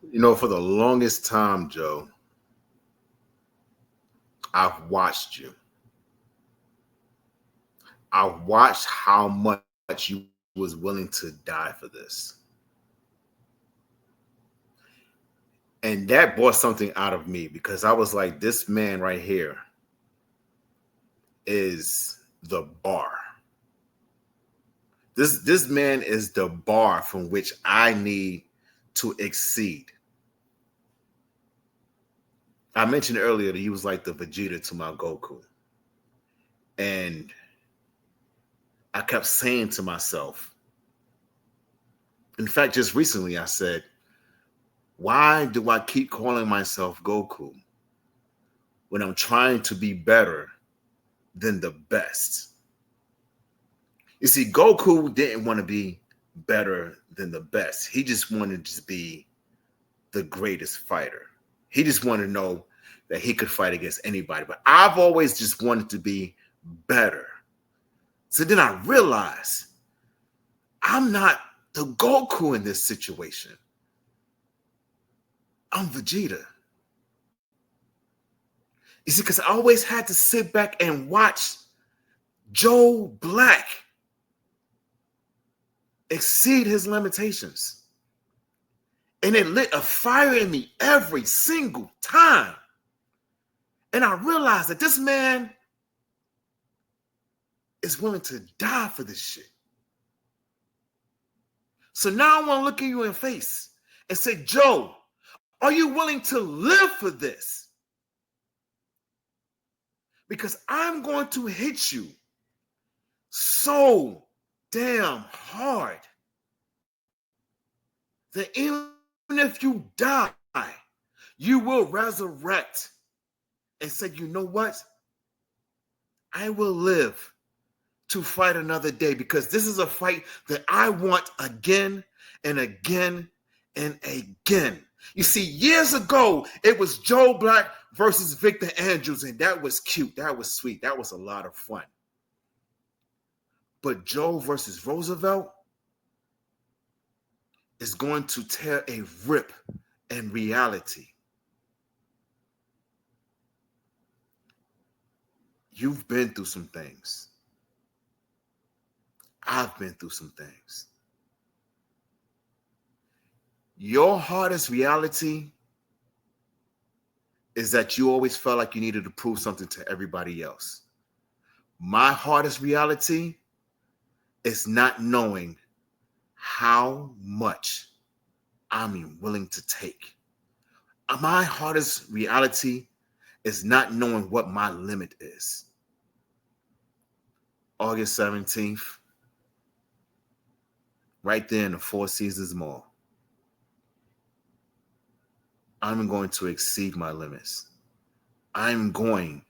For the longest time, Joe, I've watched you. I've watched how much you was willing to die for this. And that brought something out of me because I was like, this man right here is the bar. This man is the bar from which I need to exceed. I mentioned earlier that he was like the Vegeta to my Goku. And I kept saying to myself, in fact, just recently I said, why do I keep calling myself Goku when I'm trying to be better than the best? You see, Goku didn't want to be better than the best. He just wanted to be the greatest fighter. He just wanted to know that he could fight against anybody. But I've always just wanted to be better. So then I realized I'm not the Goku in this situation. I'm Vegeta. You see, because I always had to sit back and watch Joe Black exceed his limitations. And it lit a fire in me every single time. And I realized that this man is willing to die for this shit. So now I want to look at you in the face and say, Joe, are you willing to live for this? Because I'm going to hit you so damn hard that even if you die, you will resurrect and say, you know what? I will live to fight another day because this is a fight that I want again and again and again. You see, years ago, it was Joe Black versus Victor Andrews, and that was cute. That was sweet. That was a lot of fun. But Joe versus Roosevelt is going to tear a rip in reality. You've been through some things. I've been through some things. Your hardest reality is that you always felt like you needed to prove something to everybody else. My hardest reality is not knowing how much I'm willing to take. My hardest reality is not knowing what my limit is. August 17th, right there in the Four Seasons Mall. I'm going to exceed my limits. I'm going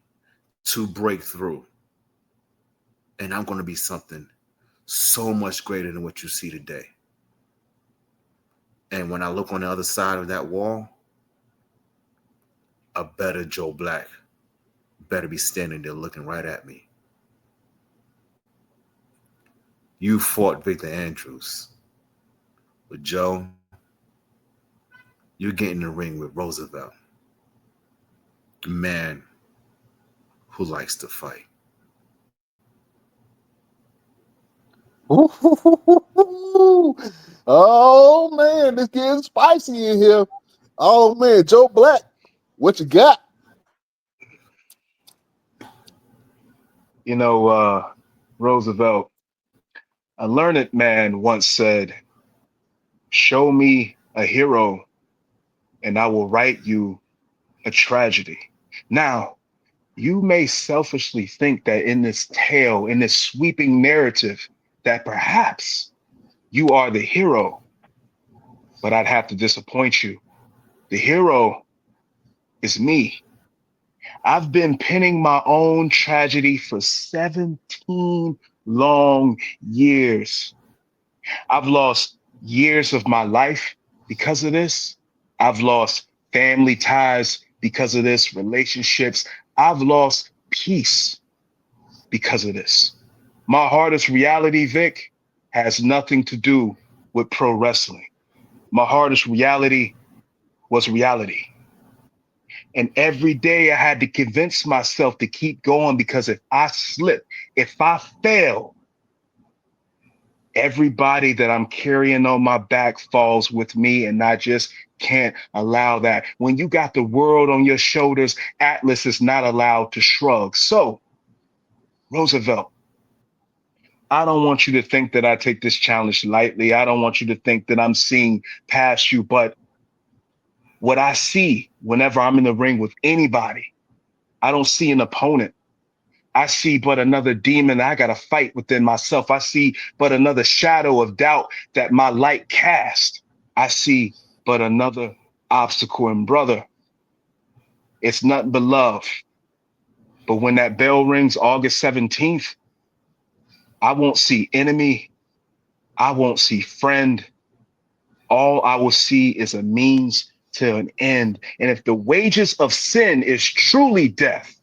to break through. And I'm going to be something so much greater than what you see today. And when I look on the other side of that wall, a better Joe Black better be standing there looking right at me. You fought Victor Andrews. But Joe, you get in the ring with Roosevelt. A man who likes to fight. Oh man, this getting spicy in here. Oh man, Joe Black, what you got? You know, Roosevelt, a learned man once said, show me a hero and I will write you a tragedy. Now, you may selfishly think that in this tale, in this sweeping narrative, that perhaps you are the hero, but I'd have to disappoint you. The hero is me. I've been penning my own tragedy for 17 long years. I've lost years of my life because of this. I've lost family ties because of this, relationships. I've lost peace because of this. My hardest reality, Vic, has nothing to do with pro wrestling. My hardest reality was reality. And every day I had to convince myself to keep going because if I slip, if I fail, everybody that I'm carrying on my back falls with me. And I just can't allow that. When you got the world on your shoulders, Atlas is not allowed to shrug. So, Roosevelt, I don't want you to think that I take this challenge lightly. I don't want you to think that I'm seeing past you. But what I see whenever I'm in the ring with anybody, I don't see an opponent. I see but another demon I got to fight within myself. I see but another shadow of doubt that my light cast. I see but another obstacle. And brother, it's nothing but love. But when that bell rings August 17th, I won't see enemy. I won't see friend. All I will see is a means to an end. And if the wages of sin is truly death,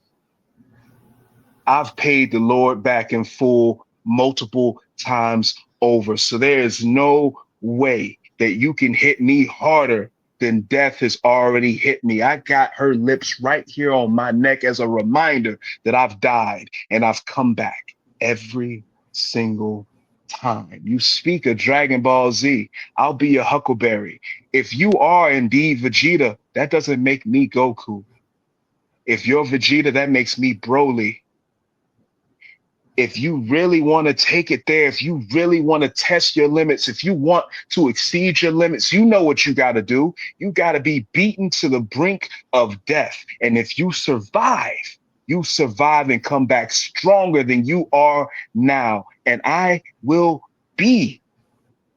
I've paid the Lord back in full multiple times over. So there is no way that you can hit me harder than death has already hit me. I got her lips right here on my neck as a reminder that I've died and I've come back every single time. You speak of Dragon Ball Z, I'll be your Huckleberry. If you are indeed Vegeta, that doesn't make me Goku. If you're Vegeta, that makes me Broly. If you really want to take it there, if you really want to test your limits, if you want to exceed your limits, you know what you got to do. You got to be beaten to the brink of death. And if you survive and come back stronger than you are now. And I will be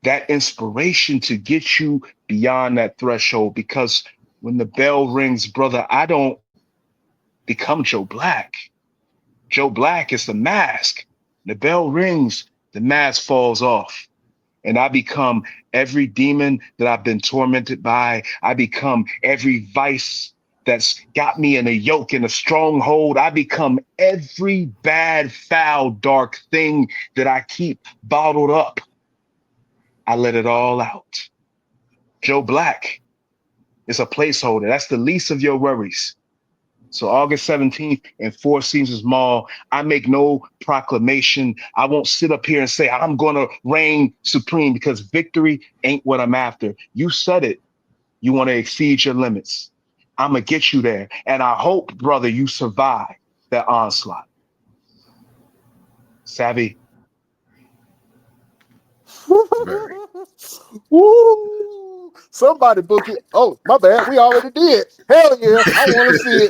that inspiration to get you beyond that threshold. Because when the bell rings, brother, I don't become Joe Black. Joe Black is the mask. The bell rings, the mask falls off. And I become every demon that I've been tormented by. I become every vice that's got me in a yoke, in a stronghold. I become every bad, foul, dark thing that I keep bottled up. I let it all out. Joe Black is a placeholder. That's the least of your worries. So August 17th in Four Seasons Mall, I make no proclamation. I won't sit up here and say I'm going to reign supreme because victory ain't what I'm after. You said it. You want to exceed your limits. I'm going to get you there. And I hope, brother, you survive that onslaught. Savvy. Very. Woo! Somebody book it. Oh, my bad. We already did. Hell yeah. I want to see it.